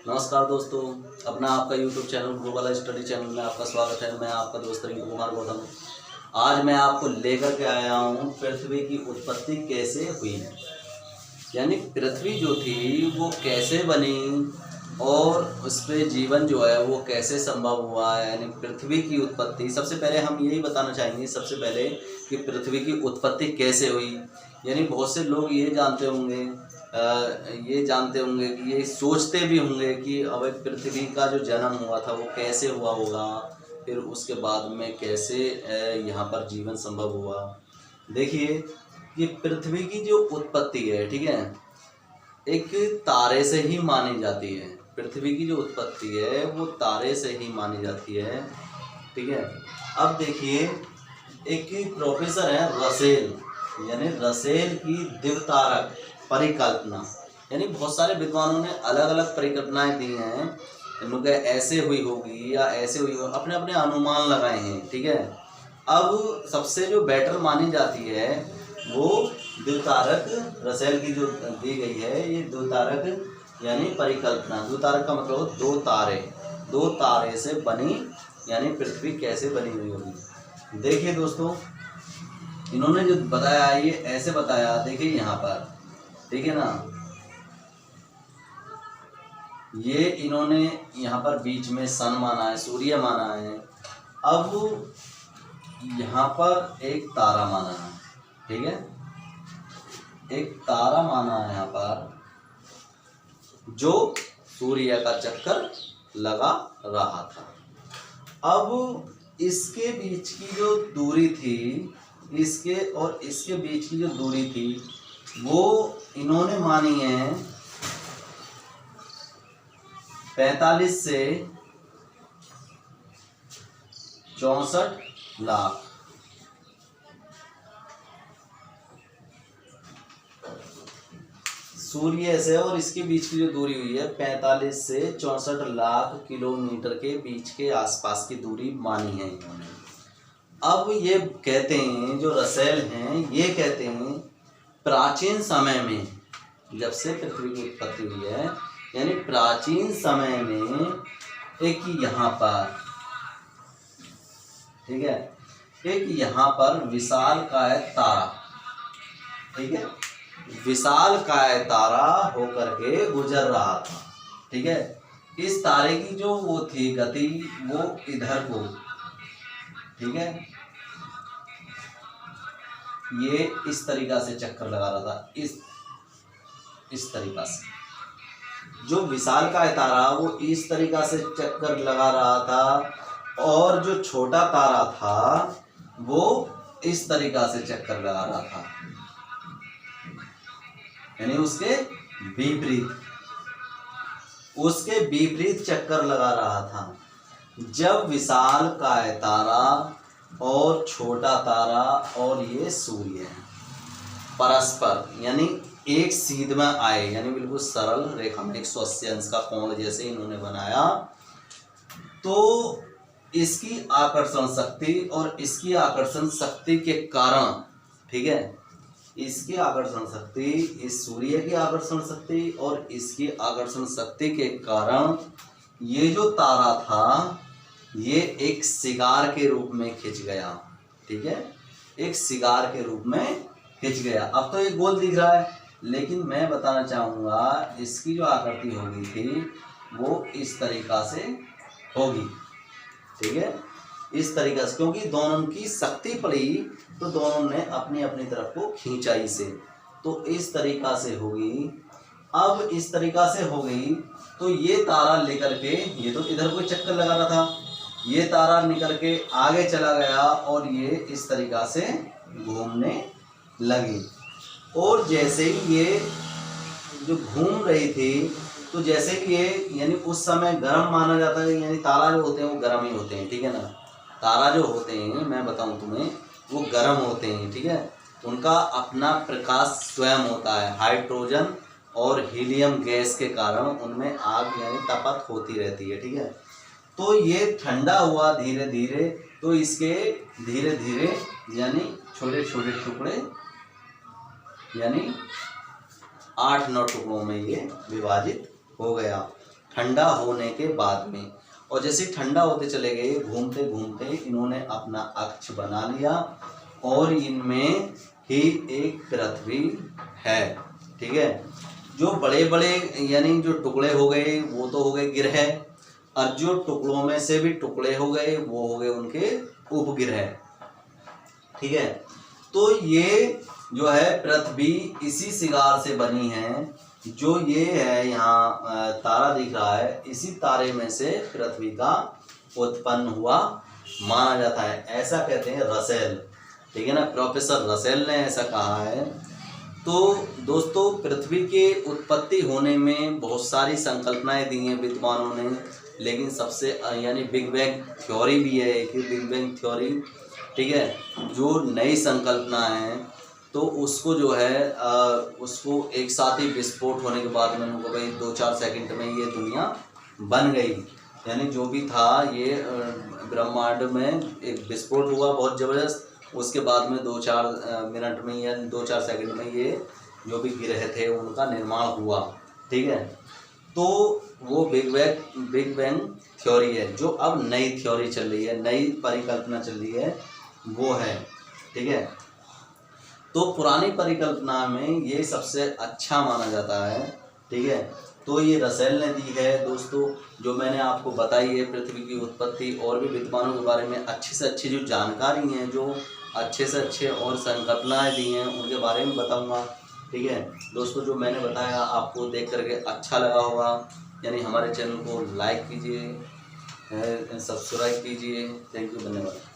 नमस्कार दोस्तों, अपना आपका YouTube channel global study channel में आपका स्वागत है। मैं आपका दोस्त रिंकू कुमार गौतम। आज मैं आपको लेकर के आया हूँ पृथ्वी की उत्पत्ति कैसे हुई, यानी पृथ्वी जो थी वो कैसे बनी और उस पर जीवन जो है वो कैसे संभव हुआ है। यानी पृथ्वी की उत्पत्ति, सबसे पहले हम यही बताना चाहेंगे सबसे पहले कि पृथ्वी की उत्पत्ति कैसे हुई। यानी बहुत से लोग ये जानते होंगे कि ये सोचते भी होंगे कि अब पृथ्वी का जो जन्म हुआ था वो कैसे हुआ होगा, फिर उसके बाद में कैसे यहाँ पर जीवन संभव हुआ। देखिए, ये पृथ्वी की जो उत्पत्ति है, ठीक है, एक तारे से ही मानी जाती है। पृथ्वी की जो उत्पत्ति है वो तारे से ही मानी जाती है, ठीक है। अब देखिए, एक प्रोफेसर है रसेल, यानी रसेल की द्वितारक परिकल्पना, यानी बहुत सारे विद्वानों ने अलग अलग परिकल्पनाएं दी हैं। इनके ऐसे हुई होगी या ऐसे हुई होगी, अपने अपने अनुमान लगाए हैं, ठीक है। अब सबसे जो बेटर मानी जाती है वो द्वितारक रसेल की जो दी गई है, ये द्वितारक यानी परिकल्पना। द्वितारक का मतलब दो तारे से बनी, यानी पृथ्वी कैसे बनी हुई होगी। देखिए दोस्तों, इन्होंने जो बताया ये ऐसे बताया, देखिए यहाँ पर, ठीक है ना, ये इन्होंने यहाँ पर बीच में सन माना है, सूर्य माना है। अब यहाँ पर एक तारा माना है, ठीक है, एक तारा माना है यहाँ पर जो सूर्य का चक्कर लगा रहा था। अब इसके बीच की जो दूरी थी, इसके और इसके बीच की जो दूरी थी वो इन्होंने मानी है 45 से 64 लाख। सूर्य से और इसके बीच की जो दूरी हुई है 45 से 64 लाख किलोमीटर के बीच के आसपास की दूरी मानी है इन्होंने। अब ये कहते हैं, जो रसेल हैं, ये कहते हैं प्राचीन समय में, जब से पृथ्वी की उत्पत्ति हुई है, यानी प्राचीन समय में एक यहाँ पर, ठीक है, एक यहाँ पर विशालकाय तारा, ठीक है, विशालकाय तारा होकर के गुजर रहा था, ठीक है। इस तारे की जो वो थी गति, वो इधर को, ठीक है, ये इस तरीका से चक्कर लगा रहा था, इस तरीका से। जो विशालकाय तारा वो इस तरीका से चक्कर लगा रहा था, और जो छोटा तारा था वो इस तरीका से चक्कर लगा रहा था, यानी उसके विपरीत चक्कर लगा रहा था। जब विशालकाय तारा और छोटा तारा और ये सूर्य परस्पर यानी एक सीध में आए, यानी बिल्कुल सरल रेखा में 180 अंश का कोण जैसे इन्होंने बनाया, तो इसकी आकर्षण शक्ति और इसकी आकर्षण शक्ति के कारण, ठीक है, इसकी आकर्षण शक्ति, इस सूर्य की आकर्षण शक्ति और इसकी आकर्षण शक्ति के कारण ये जो तारा था ये एक सिगार के रूप में खिंच गया, ठीक है, एक सिगार के रूप में खिंच गया। अब तो ये गोल दिख रहा है, लेकिन मैं बताना चाहूँगा इसकी जो आकृति होगी थी वो इस तरीका से होगी, ठीक है, इस तरीका से, क्योंकि दोनों की शक्ति पड़ी तो दोनों ने अपनी अपनी तरफ को खींचा इसे, तो इस तरीका से होगी। अब इस तरीका से हो गई तो ये तारा लेकर के, ये तो इधर कोई चक्कर लगा रहा था, ये तारा निकल के आगे चला गया और ये इस तरीका से घूमने लगी। और जैसे ही ये जो घूम रही थी, तो जैसे कि ये, यानी उस समय गर्म माना जाता है, यानी तारा जो होते हैं वो गर्म ही होते हैं, ठीक है ना। तारा जो होते हैं, मैं बताऊं तुम्हें, वो गर्म होते हैं, ठीक है, उनका अपना प्रकाश स्वयं होता है। हाइड्रोजन और हीलियम गैस के कारण उनमें आग यानी तपत होती रहती है, ठीक है। तो ये ठंडा हुआ धीरे धीरे, तो इसके धीरे धीरे यानी छोटे छोटे टुकड़े, यानी 8-9 टुकड़ों में ये विभाजित हो गया। ठंडा होने के बाद में। और जैसे ठंडा होते चले गए, घूमते घूमते इन्होंने अपना अक्ष बना लिया और इनमें ही एक पृथ्वी है। ठीक है, जो बड़े बड़े यानी जो टुकड़े हो गए वो तो हो गए ग्रह, और जो टुकड़ों में से भी टुकड़े हो गए वो हो गए उनके उपग्रह। ठीक है, तो ये जो है पृथ्वी इसी शिगार से बनी है। जो ये है यहाँ तारा दिख रहा है, इसी तारे में से पृथ्वी का उत्पन्न हुआ माना जाता है, ऐसा कहते हैं रसेल। ठीक है ना, प्रोफेसर रसेल ने ऐसा कहा है। तो दोस्तों, पृथ्वी के उत्पत्ति होने में बहुत सारी संकल्पनाएं दी हैं विद्वानों ने, लेकिन सबसे यानी बिग बैंग थ्योरी भी है एक बिग बैंग थ्योरी। ठीक है, जो नई संकल्पना है तो उसको जो है उसको एक साथ ही विस्फोट होने के बाद में उनको भाई 2-4 सेकंड में ये दुनिया बन गई। यानी जो भी था ये ब्रह्मांड में एक विस्फोट हुआ बहुत ज़बरदस्त, उसके बाद में 2-4 मिनट में या 2-4 सेकंड में ये जो भी ग्रह थे उनका निर्माण हुआ। ठीक है, तो वो बिग बैंग थ्योरी है। जो अब नई थ्योरी चल रही है, नई परिकल्पना चल रही है, वो है। ठीक है, तो पुरानी परिकल्पना में ये सबसे अच्छा माना जाता है। ठीक है, तो ये रसेल ने दी है दोस्तों, जो मैंने आपको बताई है पृथ्वी की उत्पत्ति, और भी विद्वानों के बारे में अच्छी से अच्छी जो जानकारी हैं, जो अच्छे से अच्छे और संकल्पनाएं दी हैं उनके बारे में बताऊंगा। ठीक है दोस्तों, जो मैंने बताया आपको देख करके अच्छा लगा होगा, यानी हमारे चैनल को लाइक कीजिए, सब्सक्राइब कीजिए। थैंक यू, धन्यवाद।